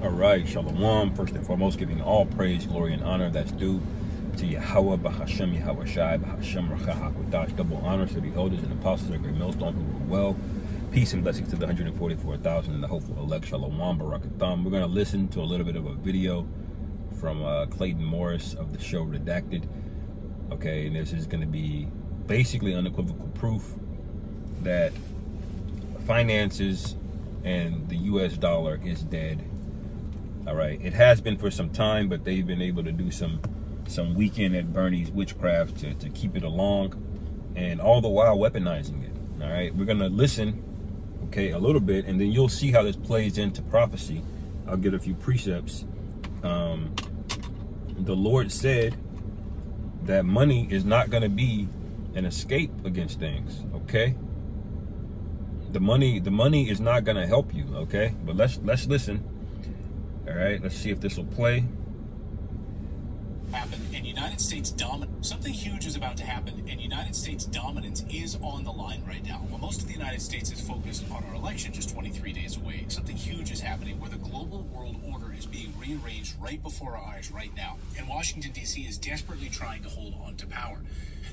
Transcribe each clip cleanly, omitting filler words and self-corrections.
All right, Shalom. First and foremost, giving all praise, glory, and honor that's due to Yahweh, Bahashem, Yahweh Shai, Bahashem, Rachah, HaKodash. Double honor to the elders and apostles of Great Millstone who were well. Peace and blessings to the 144,000 and the hopeful elect. Shalom, Barakatham. We're going to listen to a little bit of a video from Clayton Morris of the show Redacted. Okay, and this is going to be basically unequivocal proof that finances and the US dollar is dead. All right, it has been for some time, but they've been able to do some weekend at Bernie's witchcraft to keep it along, and all the while weaponizing it. All right, we're gonna listen, okay, a little bit, and then you'll see how this plays into prophecy. I'll get a few precepts. The Lord said that money is not gonna be an escape against things. Okay, the money is not gonna help you. Okay, but let's listen. All right, let's see if this will play. Happen and United States dominance. Something huge is about to happen, and United States dominance is on the line right now. While most of the United States is focused on our election just 23 days away, something huge is happening where the global world order is being rearranged right before our eyes right now. And Washington, D.C. is desperately trying to hold on to power.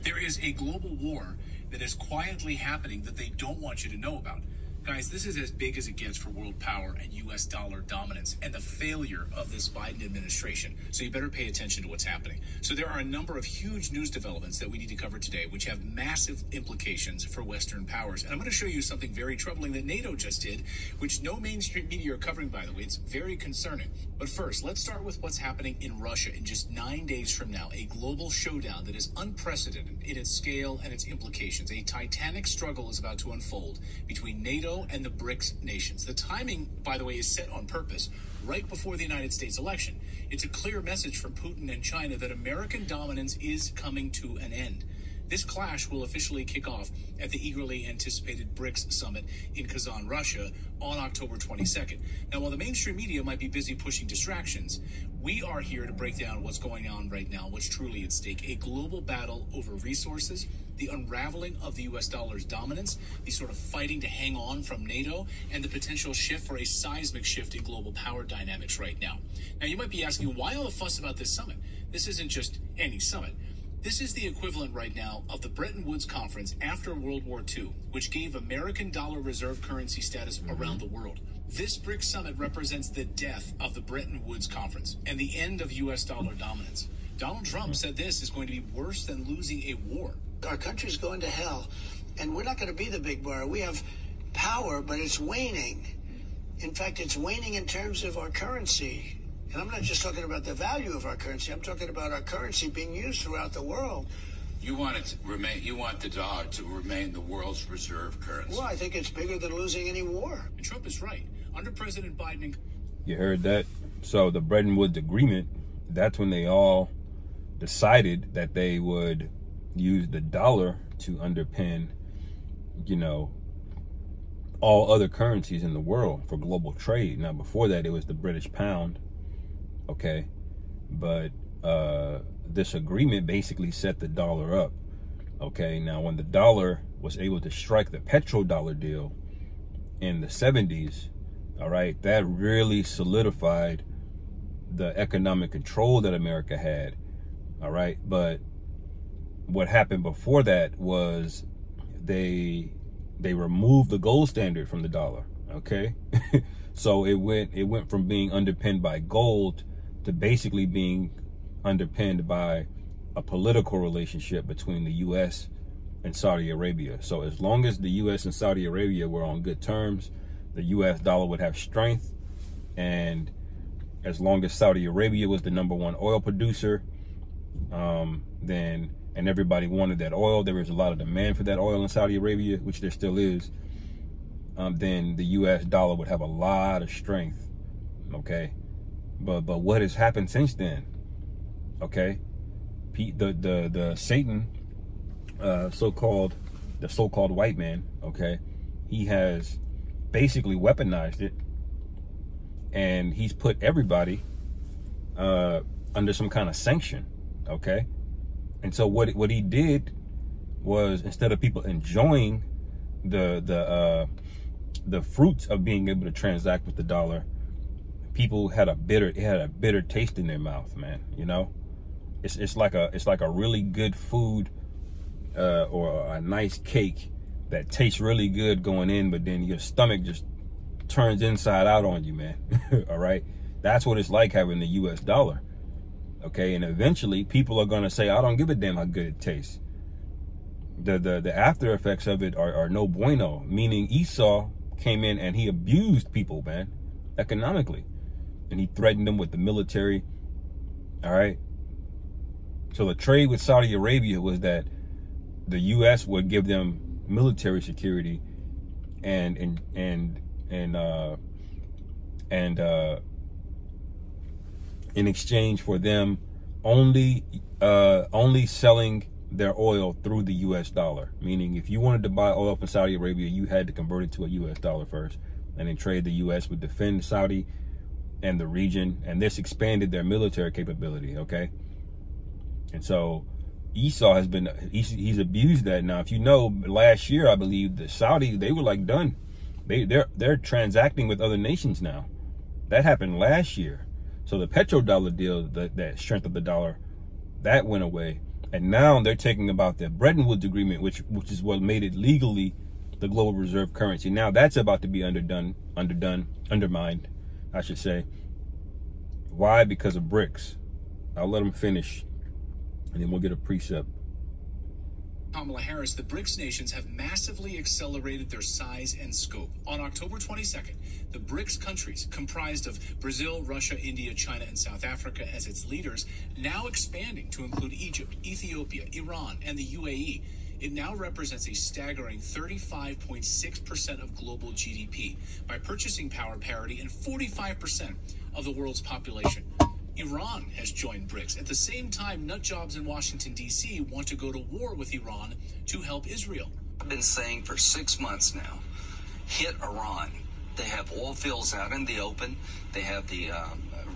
There is a global war that is quietly happening that they don't want you to know about. Guys, this is as big as it gets for world power and U.S. dollar dominance and the failure of this Biden administration. So you better pay attention to what's happening. So there are a number of huge news developments that we need to cover today, which have massive implications for Western powers. And I'm going to show you something very troubling that NATO just did, which no mainstream media are covering, by the way. It's very concerning. But first, let's start with what's happening in Russia in just 9 days from now. A global showdown that is unprecedented in its scale and its implications. A titanic struggle is about to unfold between NATO and the BRICS nations. The timing, by the way, is set on purpose right before the United States election. It's a clear message from Putin and China that American dominance is coming to an end. This clash will officially kick off at the eagerly anticipated BRICS summit in Kazan, Russia on October 22nd. Now, while the mainstream media might be busy pushing distractions, we are here to break down what's going on right now, what's truly at stake. A global battle over resources, the unraveling of the U.S. dollar's dominance, the sort of fighting to hang on from NATO, and the potential shift for a seismic shift in global power dynamics right now. Now, you might be asking, why all the fuss about this summit? This isn't just any summit. This is the equivalent right now of the Bretton Woods Conference after World War II, which gave American dollar reserve currency status around the world. This BRICS summit represents the death of the Bretton Woods Conference and the end of U.S. dollar dominance. Donald Trump said this is going to be worse than losing a war. Our country's going to hell, and we're not going to be the big bar. We have power, but it's waning. In fact, it's waning in terms of our currency. And I'm not just talking about the value of our currency. I'm talking about our currency being used throughout the world. You want it to remain. You want the dollar to remain the world's reserve currency. Well, I think it's bigger than losing any war. And Trump is right. Under President Biden, You heard that? So the Bretton Woods Agreement, that's when they all decided that they would use the dollar to underpin, you know, all other currencies in the world for global trade. Now, before that, it was the British pound. Okay, but this agreement basically set the dollar up. Okay, now when the dollar was able to strike the petrodollar deal in the 70s, all right, that really solidified the economic control that America had. All right, but what happened before that was they removed the gold standard from the dollar. Okay, so it went from being underpinned by gold to basically being underpinned by a political relationship between the U.S. and Saudi Arabia. So as long as the U.S. and Saudi Arabia were on good terms, the U.S. dollar would have strength. And as long as Saudi Arabia was the #1 oil producer, then, and everybody wanted that oil, there was a lot of demand for that oil in Saudi Arabia, which there still is, then the U.S. dollar would have a lot of strength. Okay. But what has happened since then? Okay, the Satan, the so-called white man. Okay, he has basically weaponized it, and he's put everybody under some kind of sanction. Okay, and so what he did was, instead of people enjoying the fruits of being able to transact with the dollar, people had a bitter taste in their mouth, man. You know, it's like a really good food or a nice cake that tastes really good going in, but then your stomach just turns inside out on you, man. All right, that's what it's like having the US dollar. Okay, and eventually people are gonna say, I don't give a damn how good it tastes. The after effects of it are no bueno, meaning Esau came in and he abused people, man, economically, and he threatened them with the military. All right, so the trade with Saudi Arabia was that the US would give them military security and in exchange for them only selling their oil through the US dollar. Meaning if you wanted to buy oil from Saudi Arabia, you had to convert it to a US dollar first, and then trade. The US would defend Saudi and the region, and this expanded their military capability. Okay, and so Esau has been, he's abused that. Now, if you know, last year, I believe the Saudi, they were like done. They're transacting with other nations now. That happened last year. So the petrodollar deal, that strength of the dollar, that went away. And now they're taking about the Bretton Woods Agreement, which is what made it legally the global reserve currency. Now that's about to be undermined, I should say. Why? Because of BRICS. I'll let them finish, and then we'll get a precept. Kamala Harris, the BRICS nations have massively accelerated their size and scope. On October 22nd, the BRICS countries, comprised of Brazil, Russia, India, China, and South Africa as its leaders, now expanding to include Egypt, Ethiopia, Iran, and the UAE. It now represents a staggering 35.6% of global GDP by purchasing power parity and 45% of the world's population. Iran has joined BRICS. At the same time, nutjobs in Washington, D.C. want to go to war with Iran to help Israel. I've been saying for 6 months now, hit Iran. They have oil fields out in the open. They have the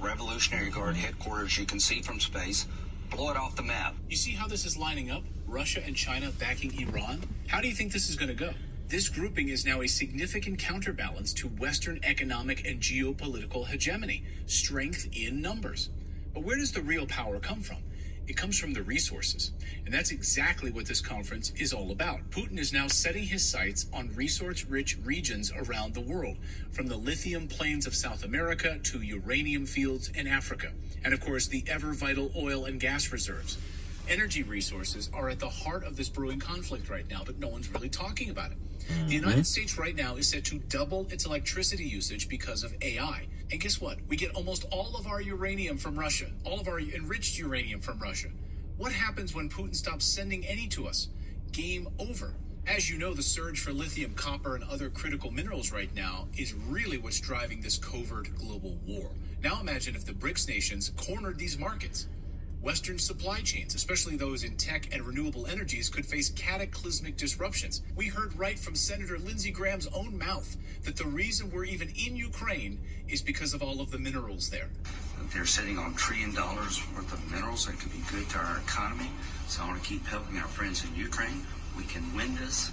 Revolutionary Guard headquarters you can see from space. Blow it off the map. You see how this is lining up? Russia and China backing Iran? How do you think this is going to go? This grouping is now a significant counterbalance to Western economic and geopolitical hegemony, strength in numbers. But where does the real power come from? It comes from the resources. And that's exactly what this conference is all about. Putin is now setting his sights on resource-rich regions around the world, from the lithium plains of South America to uranium fields in Africa, and of course the ever-vital oil and gas reserves. Energy resources are at the heart of this brewing conflict right now, but no one's really talking about it. The United States right now is set to double its electricity usage because of AI. And guess what? We get almost all of our uranium from Russia, all of our enriched uranium from Russia. What happens when Putin stops sending any to us? Game over. As you know, the surge for lithium, copper, and other critical minerals right now is really what's driving this covert global war. Now imagine if the BRICS nations cornered these markets. Western supply chains, especially those in tech and renewable energies, could face cataclysmic disruptions. We heard right from Senator Lindsey Graham's own mouth that the reason we're even in Ukraine is because of all of the minerals there. They're sitting on $1 trillion worth of minerals that could be good to our economy. So I want to keep helping our friends in Ukraine. We can win this.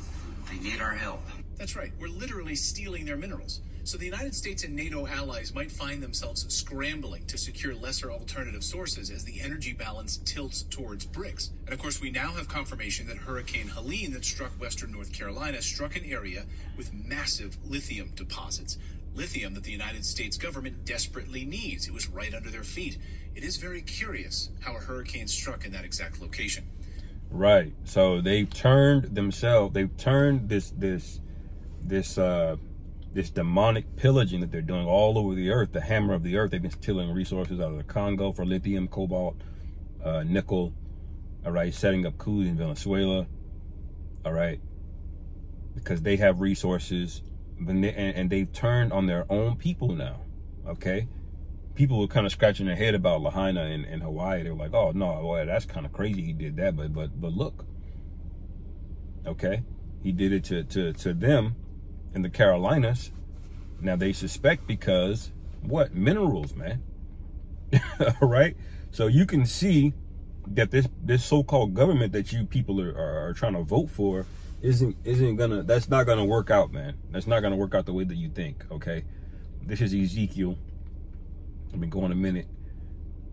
They need our help. That's right. We're literally stealing their minerals. So the United States and NATO allies might find themselves scrambling to secure lesser alternative sources as the energy balance tilts towards BRICS. And of course, we now have confirmation that Hurricane Helene that struck western North Carolina struck an area with massive lithium deposits. Lithium that the United States government desperately needs. It was right under their feet. It is very curious how a hurricane struck in that exact location. Right. So they've turned this demonic pillaging that they're doing all over the earth, the hammer of the earth. They've been stealing resources out of the Congo for lithium, cobalt, nickel, all right, setting up coups in Venezuela, all right, because they have resources, and they've turned on their own people now, okay? People were kind of scratching their head about Lahaina in Hawaii. They were like, oh, no, boy, that's kind of crazy he did that, but look, okay? He did it to them in the Carolinas. Now they suspect because what? Minerals, man. All right. So you can see that this so-called government that you people are trying to vote for that's not gonna work out, man. That's not gonna work out the way that you think. Okay. This is Ezekiel I've been going a minute.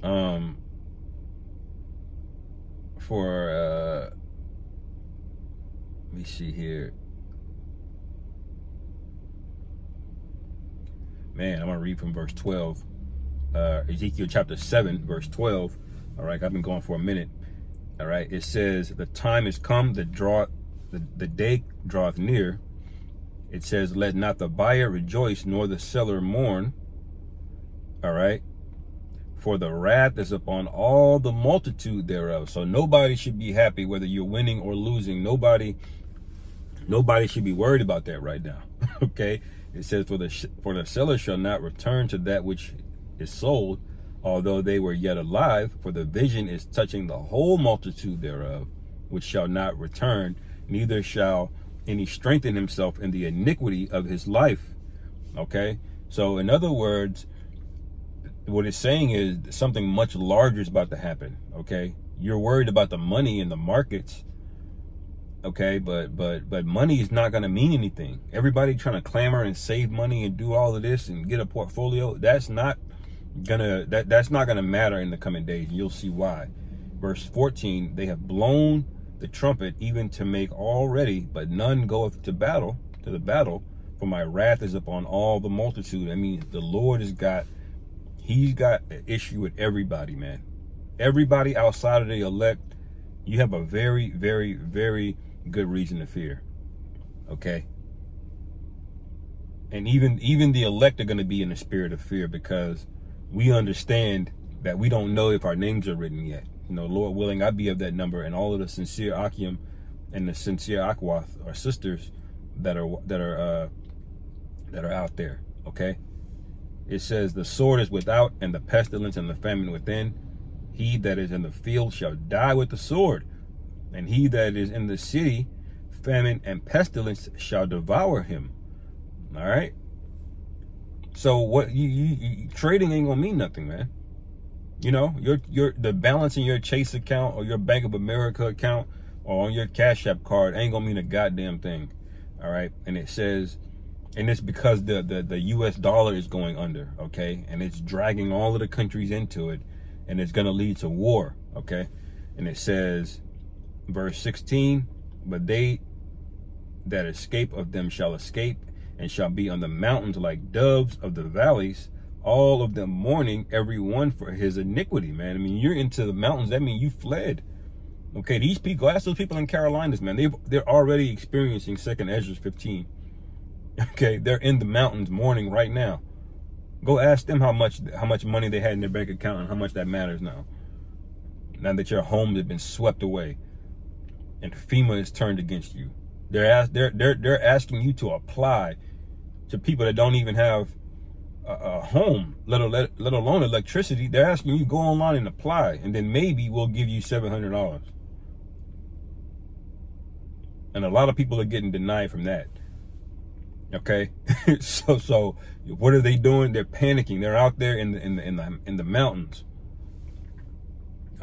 Let me see here. Man, I'm gonna read from verse 12. Ezekiel chapter 7, verse 12. All right, I've been going for a minute. All right, it says, the time is come, the day draweth near. It says, let not the buyer rejoice, nor the seller mourn. All right, for the wrath is upon all the multitude thereof. So nobody should be happy whether you're winning or losing. Nobody should be worried about that right now. Okay, it says, for the seller shall not return to that which is sold, although they were yet alive, for the vision is touching the whole multitude thereof, which shall not return, neither shall any strengthen himself in the iniquity of his life. Okay, so in other words, what it's saying is something much larger is about to happen. Okay, you're worried about the money in the markets. Okay, but money is not going to mean anything. Everybody trying to clamor and save money and do all of this and get a portfolio, that's not gonna matter in the coming days. You'll see why. Verse 14, they have blown the trumpet even to make all ready, but none goeth to the battle, for my wrath is upon all the multitude. I mean, the Lord he's got an issue with everybody, man. Everybody outside of the elect, you have a very, very, very good reason to fear. Okay, and even the elect are going to be in the spirit of fear, because we understand that we don't know if our names are written yet. You know, Lord willing, I be of that number, and all of the sincere Akim and the sincere Akwath are sisters that are out there. Okay, it says, the sword is without, and the pestilence and the famine within. He that is in the field shall die with the sword, and he that is in the city, famine and pestilence shall devour him. All right. So what you trading ain't gonna mean nothing, man. You know, the balance in your Chase account or your Bank of America account or on your Cash App card ain't gonna mean a goddamn thing. All right. And it says, and it's because the US dollar is going under. Okay, and it's dragging all of the countries into it, and it's gonna lead to war. Okay, and it says, verse 16, but they that escape of them shall escape, and shall be on the mountains like doves of the valleys, all of them mourning, every one for his iniquity. Man, I mean, you're into the mountains, that means you fled. Okay, these people, ask those people in Carolinas, man, they're already experiencing 2nd Ezra 15. Okay, they're in the mountains mourning right now. Go ask them how much money they had in their bank account and how much that matters now. Now that your homes have been swept away and FEMA is turned against you. They're asking you to apply to people that don't even have a home, let alone electricity. They're asking you to go online and apply, and then maybe we'll give you $700. And a lot of people are getting denied from that. Okay, so what are they doing? They're panicking. They're out there in the mountains.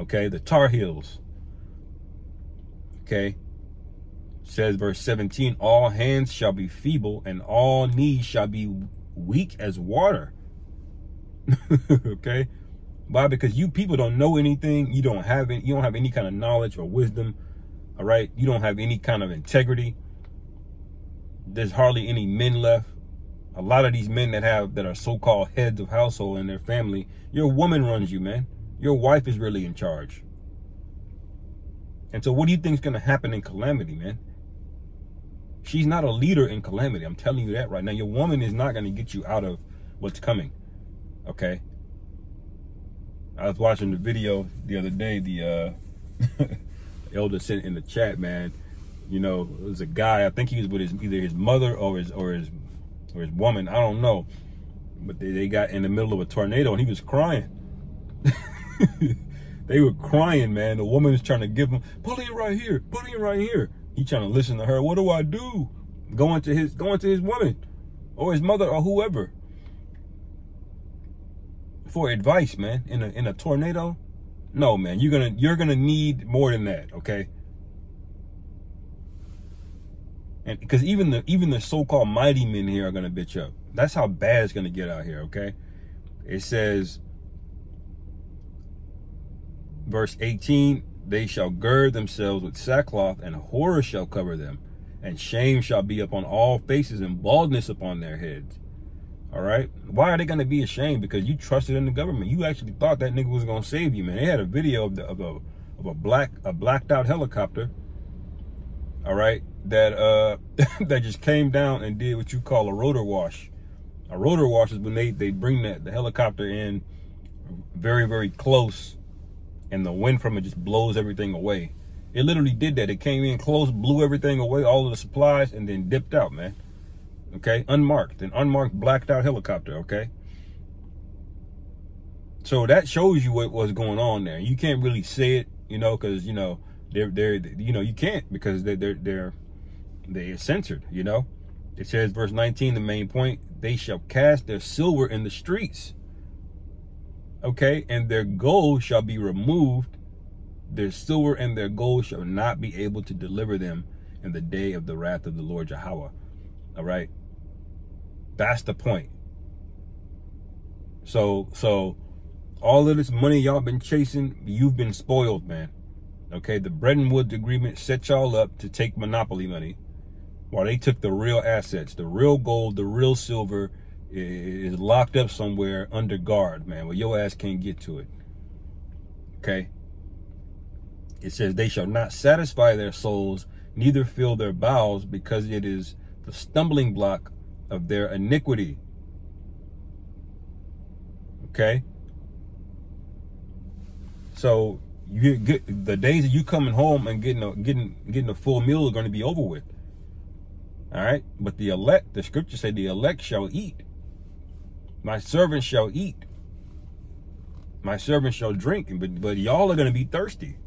Okay, the Tar Heels. Okay. Says verse 17, all hands shall be feeble, and all knees shall be weak as water. Okay, why? Because you people don't know anything. You don't have any kind of knowledge or wisdom. All right, you don't have any kind of integrity. There's hardly any men left. A lot of these men that are so-called heads of household in their family, your woman runs you, man. Your wife is really in charge. And so what do you think is going to happen in calamity, man? She's not a leader in calamity. I'm telling you that right now. Your woman is not going to get you out of what's coming. Okay. I was watching the video the other day. The elder sent in the chat, man. You know, it was a guy. I think he was with either his mother or his woman. I don't know. But they got in the middle of a tornado and he was crying. They were crying, man. The woman was trying to give him, put it right here, put it right here. He trying to listen to her. What do I do? Going to his woman or his mother or whoever for advice, man. In a tornado? No, man. You're gonna need more than that, okay? And because even the so-called mighty men here are gonna bitch up. That's how bad it's gonna get out here, okay? It says, verse 18, they shall gird themselves with sackcloth, and horror shall cover them, and shame shall be upon all faces, and baldness upon their heads. All right. Why are they going to be ashamed? Because you trusted in the government. You actually thought that nigga was going to save you, man. They had a video of a blacked out helicopter. All right. That that just came down and did what you call a rotor wash. A rotor wash is when they bring the helicopter in very, very close, and the wind from it just blows everything away. It literally did that. It came in close, blew everything away, all of the supplies, and then dipped out, man. Okay, unmarked, an unmarked, blacked out helicopter. Okay, so that shows you what was going on there. You can't really say it, you know, because you know they're you can't, because they're censored. You know, it says verse 19, the main point: they shall cast their silver in the streets. Okay, and their gold shall be removed. Their silver and their gold shall not be able to deliver them in the day of the wrath of the Lord Yahweh. All right. That's the point. So all of this money y'all been chasing, you've been spoiled, man. Okay. The Bretton Woods Agreement set y'all up to take monopoly money, while they took the real assets, the real gold, the real silver is locked up somewhere under guard, man, where your ass can't get to it. Okay. It says they shall not satisfy their souls, neither fill their bowels, because it is the stumbling block of their iniquity. Okay. So you get the days of you coming home and getting a full meal are going to be over with. All right. But the elect, the scripture said, the elect shall eat. My servants shall eat. My servants shall drink. But y'all are going to be thirsty.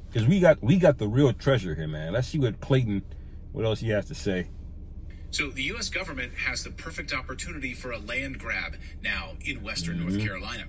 Because we got the real treasure here, man. Let's see what else he has to say. So the U.S. government has the perfect opportunity for a land grab now in Western North Carolina.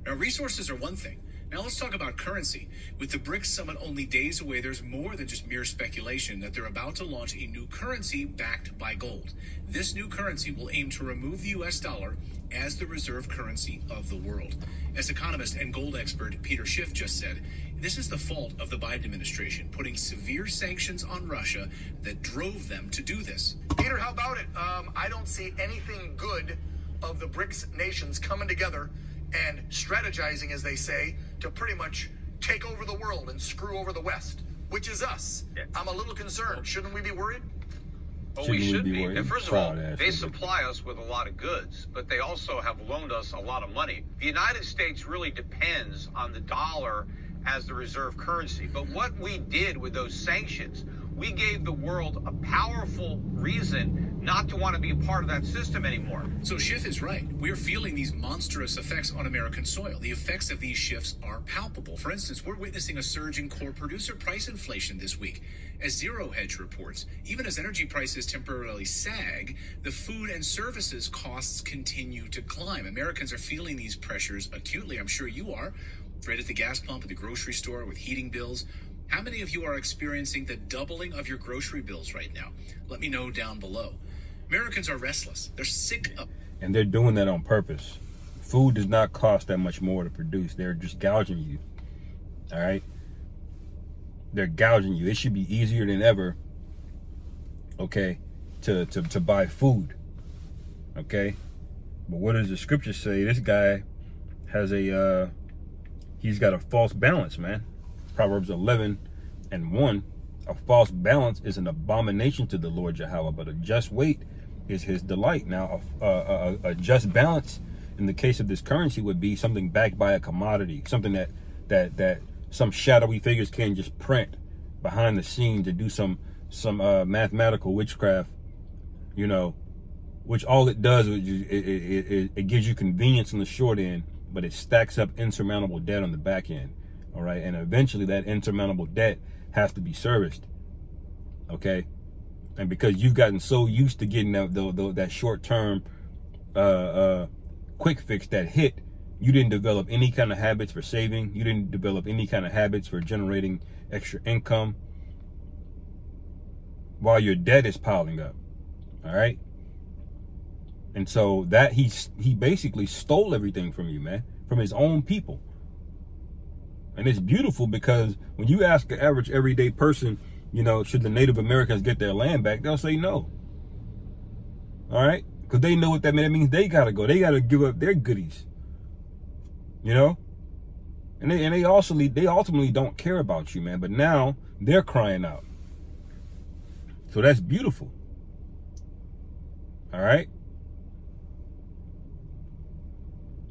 Now, resources are one thing. Now let's talk about currency. With the BRICS summit only days away, there's more than just mere speculation that they're about to launch a new currency backed by gold. This new currency will aim to remove the U.S. dollar as the reserve currency of the world. As economist and gold expert Peter Schiff just said, this is the fault of the Biden administration, putting severe sanctions on Russia that drove them to do this. Peter, how about it? I don't see anything good of the BRICS nations coming together and strategizing, as they say, to pretty much take over the world and screw over the West, which is us. Yeah. I'm a little concerned. Shouldn't we be worried? Well, we should be. And first of all, they supply us with a lot of goods, but they also have loaned us a lot of money. The United States really depends on the dollar as the reserve currency. But what we did with those sanctions, we gave the world a powerful reason not to want to be a part of that system anymore. So Schiff is right. We're feeling these monstrous effects on American soil. The effects of these shifts are palpable. For instance, we're witnessing a surge in core producer price inflation this week. As Zero Hedge reports, even as energy prices temporarily sag, the food and services costs continue to climb. Americans are feeling these pressures acutely. I'm sure you are. Right at the gas pump, at the grocery store, with heating bills. How many of you are experiencing the doubling of your grocery bills right now? Let me know down below. Americans are restless. They're sick of... And they're doing that on purpose. Food does not cost that much more to produce. They're just gouging you. All right? They're gouging you. It should be easier than ever, okay, to buy food. Okay? But what does the scripture say? This guy has he's got a false balance, man. Proverbs 11:1. A false balance is an abomination to the Lord Yahweh, but a just weight is his delight. Now, a just balance in the case of this currency would be something backed by a commodity, something that some shadowy figures can just print behind the scenes to do some mathematical witchcraft, you know, which all it does is it gives you convenience on the short end, but it stacks up insurmountable debt on the back end. All right. And eventually that insurmountable debt has to be serviced. Okay. And because you've gotten so used to getting that short term quick fix, that hit, you didn't develop any kind of habits for saving. You didn't develop any kind of habits for generating extra income while your debt is piling up. All right. And so that he basically stole everything from you, man, from his own people. And it's beautiful because when you ask the average everyday person, you know, should the Native Americans get their land back, they'll say no. All right? Because they know what that means. That means they got to go. They got to give up their goodies. You know? And they ultimately don't care about you, man. But now they're crying out. So that's beautiful. All right?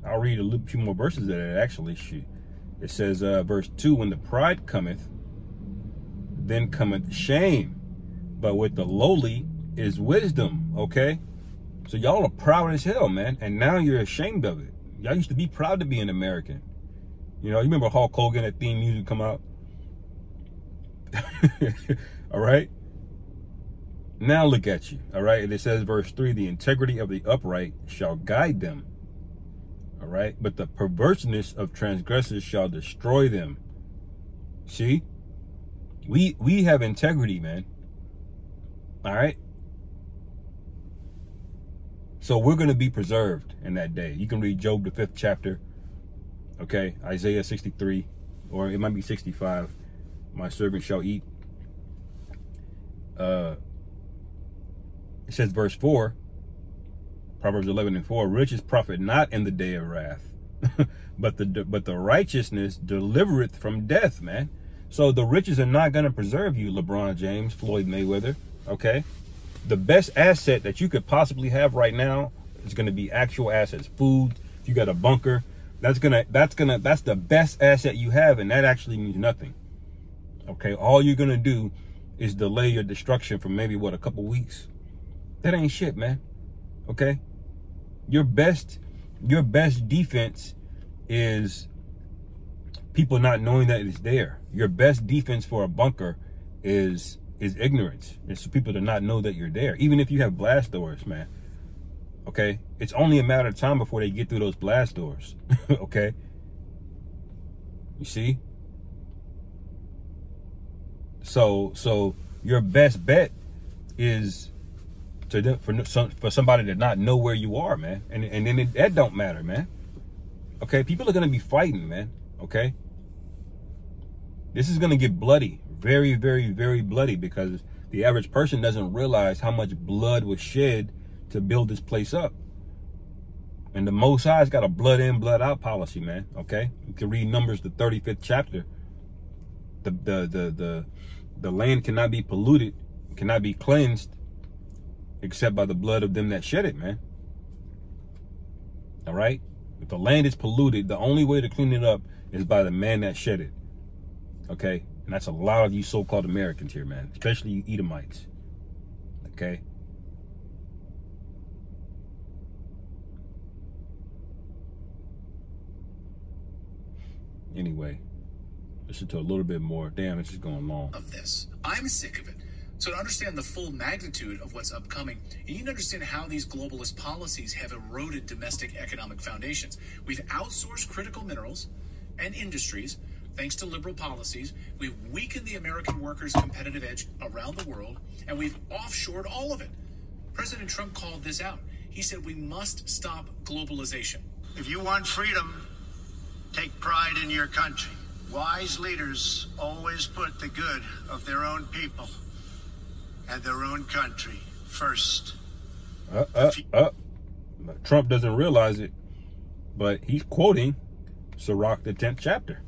I'll read a few more verses of that, actually. It says, verse 2, when the pride cometh, then cometh shame. But with the lowly is wisdom, okay? So y'all are proud as hell, man. And now you're ashamed of it. Y'all used to be proud to be an American. You know, you remember Hulk Hogan, that theme music come out? All right? Now look at you, all right? And it says, verse 3, the integrity of the upright shall guide them. All right, but the perverseness of transgressors shall destroy them. See, we have integrity, man. All right. So we're going to be preserved in that day. You can read Job, the 5th chapter. Okay, Isaiah 63, or it might be 65. My servant shall eat. It says, verse 4. Proverbs 11:4, riches profit not in the day of wrath, but the righteousness delivereth from death, man. So the riches are not going to preserve you, LeBron James, Floyd Mayweather, okay? The best asset that you could possibly have right now is going to be actual assets, food. If you got a bunker, that's the best asset you have, and that actually means nothing. Okay, all you're going to do is delay your destruction for maybe, what, a couple weeks? That ain't shit, man. Okay? Your best defense is people not knowing that it's there. Your best defense for a bunker is ignorance. It's for people to not know that you're there. Even if you have blast doors, man. Okay? It's only a matter of time before they get through those blast doors. Okay? You see? So your best bet is for somebody to not know where you are, man. And then that don't matter, man. Okay? People are going to be fighting, man. Okay? This is going to get bloody. Very, very, very bloody, because the average person doesn't realize how much blood was shed to build this place up. And the Most High's got a blood in, blood out policy, man. Okay? You can read Numbers, the 35th chapter. The land cannot be polluted, cannot be cleansed, except by the blood of them that shed it, man. All right? If the land is polluted, the only way to clean it up is by the man that shed it. Okay? And that's a lot of you so-called Americans here, man. Especially you Edomites. Okay? Anyway, listen to a little bit more. Damn, it's just going long. Of this. I'm sick of it. So to understand the full magnitude of what's upcoming, you need to understand how these globalist policies have eroded domestic economic foundations. We've outsourced critical minerals and industries thanks to liberal policies. We've weakened the American workers' competitive edge around the world, and we've offshored all of it. President Trump called this out. He said we must stop globalization. If you want freedom, take pride in your country. Wise leaders always put the good of their own people and their own country first. Trump doesn't realize it, but he's quoting Sirach, the 10th chapter.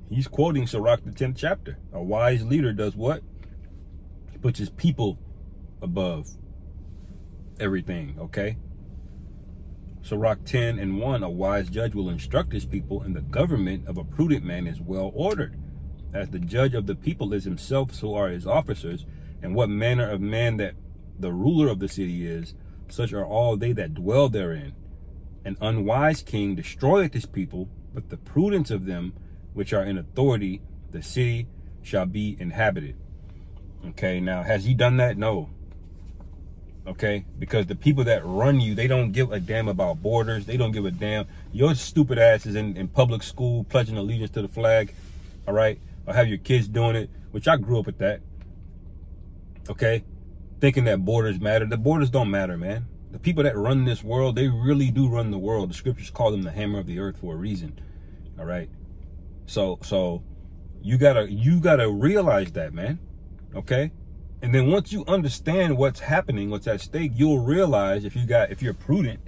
He's quoting Sirach, the 10th chapter. A wise leader does what? He puts his people above everything, okay? Sirach 10:1, a wise judge will instruct his people, and the government of a prudent man is well ordered. As the judge of the people is himself, so are his officers, and what manner of man that the ruler of the city is, such are all they that dwell therein. An unwise king destroyeth his people, but the prudence of them which are in authority, the city shall be inhabited. Okay, now, has he done that? No. Okay, because the people that run you, they don't give a damn about borders. They don't give a damn. Your stupid ass is in public school pledging allegiance to the flag, all right? Or have your kids doing it, which I grew up with that, okay? Thinking that borders matter. The borders don't matter, man. The people that run this world, they really do run the world. The scriptures call them the hammer of the earth for a reason. All right. So you gotta realize that, man. Okay. And then once you understand what's happening, what's at stake, you'll realize if you're prudent,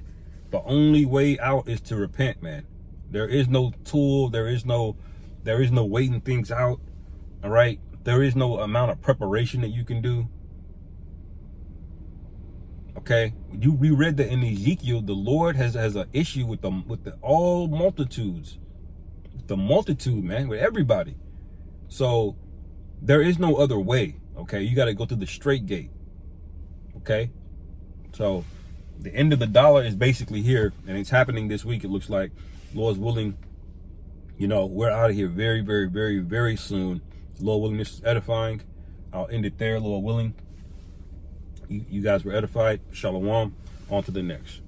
the only way out is to repent, man. There is no tool. There is no waiting things out. All right. There is no amount of preparation that you can do. Okay. We read that in Ezekiel, the Lord has an issue with all multitudes. The multitude, man, with everybody. So there is no other way. Okay. You got to go through the straight gate. Okay. So the end of the dollar is basically here, and it's happening this week. It looks like, Lord's willing, you know, we're out of here very, very, very, very soon. Lord willing, this is edifying. I'll end it there, Lord willing. You guys were edified. Shalom. On to the next.